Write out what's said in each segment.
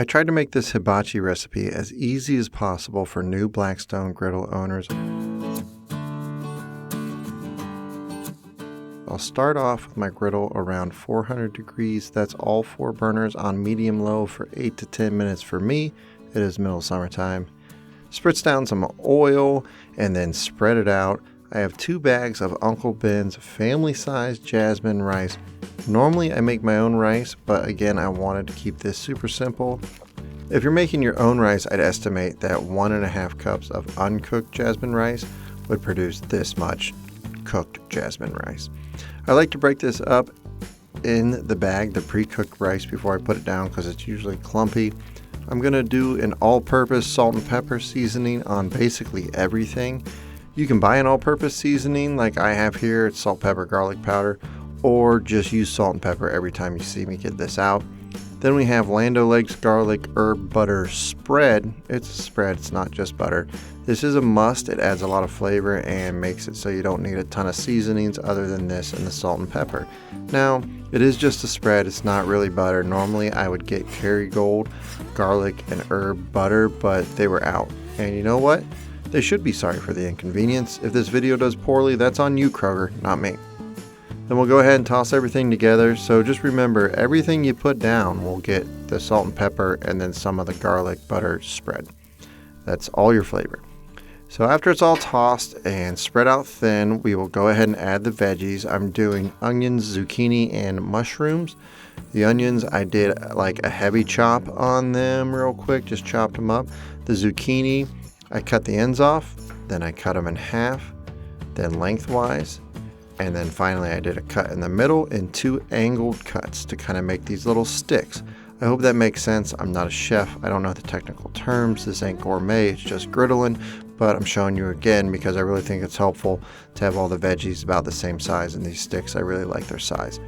I tried to make this hibachi recipe as easy as possible for new Blackstone griddle owners. I'll start off with my griddle around 400 degrees. That's all 4 burners on medium-low for 8 to 10 minutes for me. It is middle summertime. Spritz down some oil and then spread it out. I have 2 bags of Uncle Ben's family-sized jasmine rice. Normally I make my own rice, but again I wanted to keep this super simple. If you're making your own rice, I'd estimate that 1.5 cups of uncooked jasmine rice would produce this much cooked jasmine rice. I like to break this up in the bag, the pre-cooked rice, before I put it down because it's usually clumpy. I'm going to do an all-purpose salt and pepper seasoning on basically everything. You can buy an all-purpose seasoning like I have here. It's salt, pepper, garlic powder, or just use salt and pepper every time you see me get this out. Then we have Land O'Lakes garlic herb butter spread. It's a spread, it's not just butter. This is a must. It adds a lot of flavor and makes it so you don't need a ton of seasonings other than this and the salt and pepper. Now, it is just a spread. It's not really butter. Normally, I would get Kerrygold garlic and herb butter, but they were out. And you know what? They should be sorry for the inconvenience. If this video does poorly, that's on you, Kroger, not me. Then we'll go ahead and toss everything together. So just remember, everything you put down will get the salt and pepper and then some of the garlic butter spread. That's all your flavor. So after it's all tossed and spread out thin, we will go ahead and add the veggies. I'm doing onions, zucchini, and mushrooms. The onions, I did like a heavy chop on them real quick, just chopped them up. The zucchini, I cut the ends off, then I cut them in half, then lengthwise. And then finally I did a cut in the middle and 2 angled cuts to kind of make these little sticks. I hope that makes sense. I'm not a chef. I don't know the technical terms. This ain't gourmet. It's just griddling. But I'm showing you again because I really think it's helpful to have all the veggies about the same size in these sticks. I really like their size.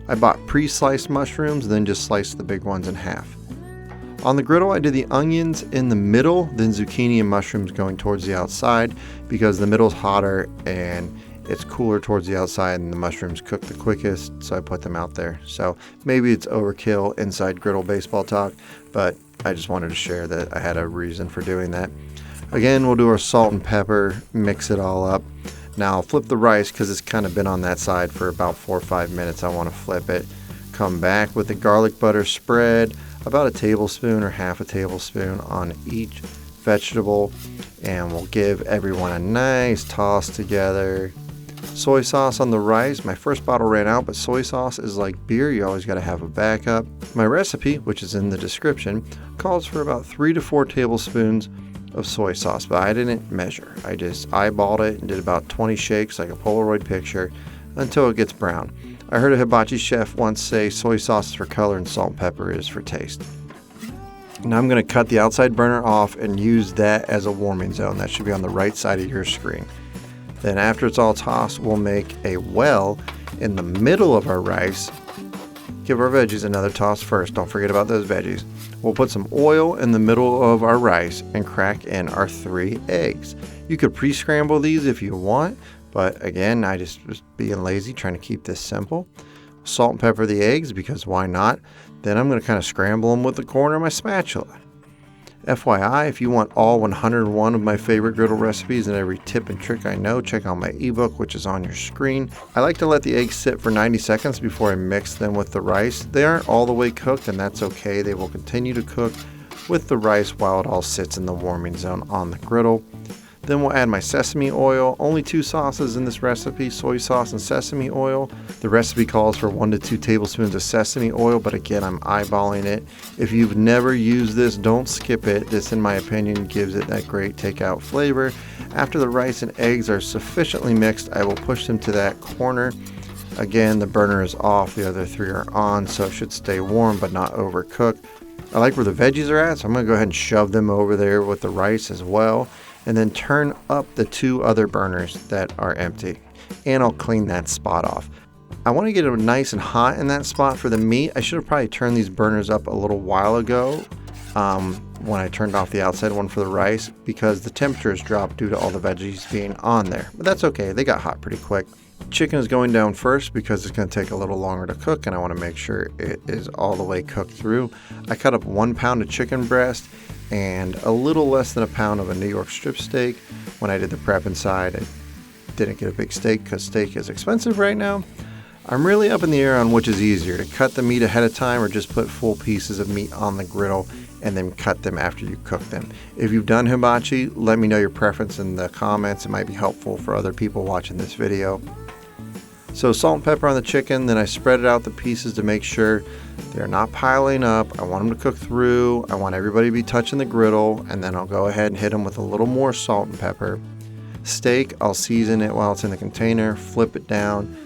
I bought pre-sliced mushrooms and then just sliced the big ones in half. On the griddle, I did the onions in the middle, then zucchini and mushrooms going towards the outside because the middle's hotter and it's cooler towards the outside and the mushrooms cook the quickest, so I put them out there. So maybe it's overkill inside griddle baseball talk, but I just wanted to share that I had a reason for doing that. Again, we'll do our salt and pepper, mix it all up. Now I'll flip the rice because it's kind of been on that side for about 4 or 5 minutes. I want to flip it. Come back with the garlic butter spread, about a tablespoon or half a tablespoon on each vegetable, and we'll give everyone a nice toss together. Soy sauce on the rice. My first bottle ran out, but soy sauce is like beer. You always got to have a backup. My recipe, which is in the description, calls for about 3 to 4 tablespoons of soy sauce, but I didn't measure. I just eyeballed it and did about 20 shakes like a Polaroid picture until it gets brown. I heard a hibachi chef once say soy sauce is for color and salt and pepper is for taste. Now I'm going to cut the outside burner off and use that as a warming zone. That should be on the right side of your screen. Then after it's all tossed, we'll make a well in the middle of our rice. Give our veggies another toss first. Don't forget about those veggies. We'll put some oil in the middle of our rice and crack in our 3 eggs. You could pre-scramble these if you want, but again, I just was being lazy, trying to keep this simple. Salt and pepper the eggs because why not? Then I'm going to kind of scramble them with the corner of my spatula. FYI, if you want all 101 of my favorite griddle recipes and every tip and trick I know, check out my ebook, which is on your screen. I like to let the eggs sit for 90 seconds before I mix them with the rice. They aren't all the way cooked, and that's okay. They will continue to cook with the rice while it all sits in the warming zone on the griddle. Then we'll add my sesame oil. Only 2 sauces in this recipe, soy sauce and sesame oil. The recipe calls for 1 to 2 tablespoons of sesame oil, but again, I'm eyeballing it. If you've never used this, don't skip it. This, in my opinion, gives it that great takeout flavor. After the rice and eggs are sufficiently mixed, I will push them to that corner. Again, the burner is off, the other 3 are on, so it should stay warm but not overcooked. I like where the veggies are at, so I'm going to go ahead and shove them over there with the rice as well. And then turn up the 2 other burners that are empty. And I'll clean that spot off. I want to get it nice and hot in that spot for the meat. I should have probably turned these burners up a little while ago when I turned off the outside one for the rice because the temperatures dropped due to all the veggies being on there. But that's okay, they got hot pretty quick. Chicken is going down first because it's going to take a little longer to cook and I want to make sure it is all the way cooked through. I cut up 1 pound of chicken breast and a little less than a pound of a New York strip steak. When I did the prep inside, I didn't get a big steak because steak is expensive right now. I'm really up in the air on which is easier, to cut the meat ahead of time or just put full pieces of meat on the griddle and then cut them after you cook them. If you've done hibachi, let me know your preference in the comments. It might be helpful for other people watching this video. So salt and pepper on the chicken, then I spread it out the pieces to make sure they're not piling up. I want them to cook through. I want everybody to be touching the griddle, and then I'll go ahead and hit them with a little more salt and pepper. Steak, I'll season it while it's in the container, flip it down.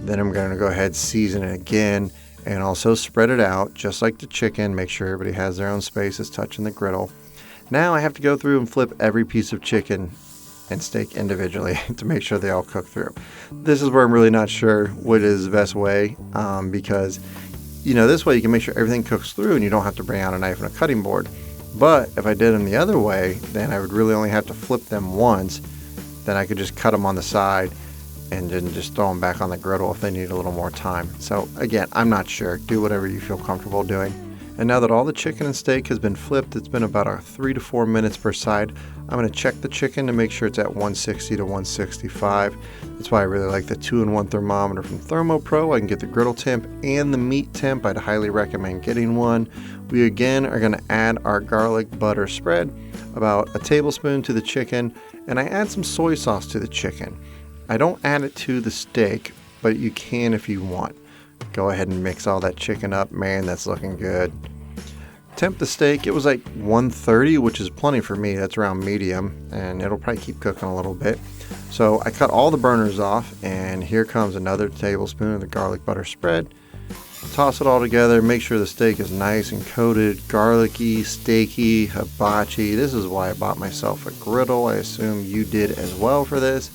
Then I'm going to go ahead, season it again, and also spread it out just like the chicken. Make sure everybody has their own spaces touching the griddle. Now I have to go through and flip every piece of chicken and steak individually to make sure they all cook through. This is where I'm really not sure what is the best way because, you know, this way you can make sure everything cooks through and you don't have to bring out a knife and a cutting board. But if I did them the other way, then I would really only have to flip them once. Then I could just cut them on the side and then just throw them back on the griddle if they need a little more time. So again, I'm not sure. Do whatever you feel comfortable doing. And now that all the chicken and steak has been flipped, it's been about 3 to 4 minutes per side. I'm going to check the chicken to make sure it's at 160 to 165. That's why I really like the 2-in-1 thermometer from ThermoPro. I can get the griddle temp and the meat temp. I'd highly recommend getting one. We again are going to add our garlic butter spread, about a tablespoon to the chicken, and I add some soy sauce to the chicken. I don't add it to the steak, but you can if you want. Go ahead and mix all that chicken up. Man, that's looking good. Temp the steak, it was like 130, which is plenty for me. That's around medium, and it'll probably keep cooking a little bit. So I cut all the burners off, and here comes another tablespoon of the garlic butter spread. Toss it all together. Make sure the steak is nice and coated, garlicky, steaky, hibachi. This is why I bought myself a griddle. I assume you did as well for this.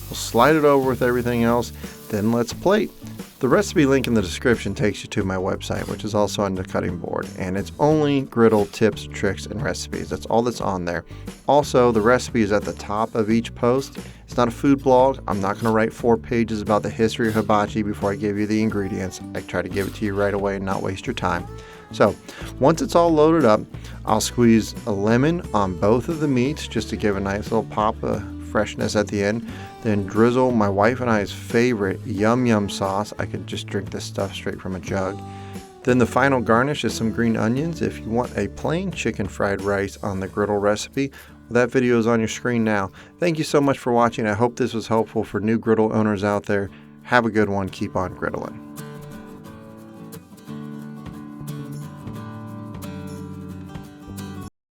We'll slide it over with everything else, then let's plate. The recipe link in the description takes you to my website, which is also on the cutting board, and it's only griddle tips, tricks, and recipes. That's all that's on there. Also, the recipe is at the top of each post. It's not a food blog. I'm not going to write 4 pages about the history of hibachi before I give you the ingredients. I try to give it to you right away and not waste your time. So, once it's all loaded up, I'll squeeze a lemon on both of the meats just to give a nice little pop of freshness at the end. Then drizzle my wife and I's favorite Yum Yum sauce. I could just drink this stuff straight from a jug. Then the final garnish is some green onions. If you want a plain chicken fried rice on the griddle recipe, that video is on your screen now. Thank you so much for watching. I hope this was helpful for new griddle owners out there. Have a good one. Keep on griddling.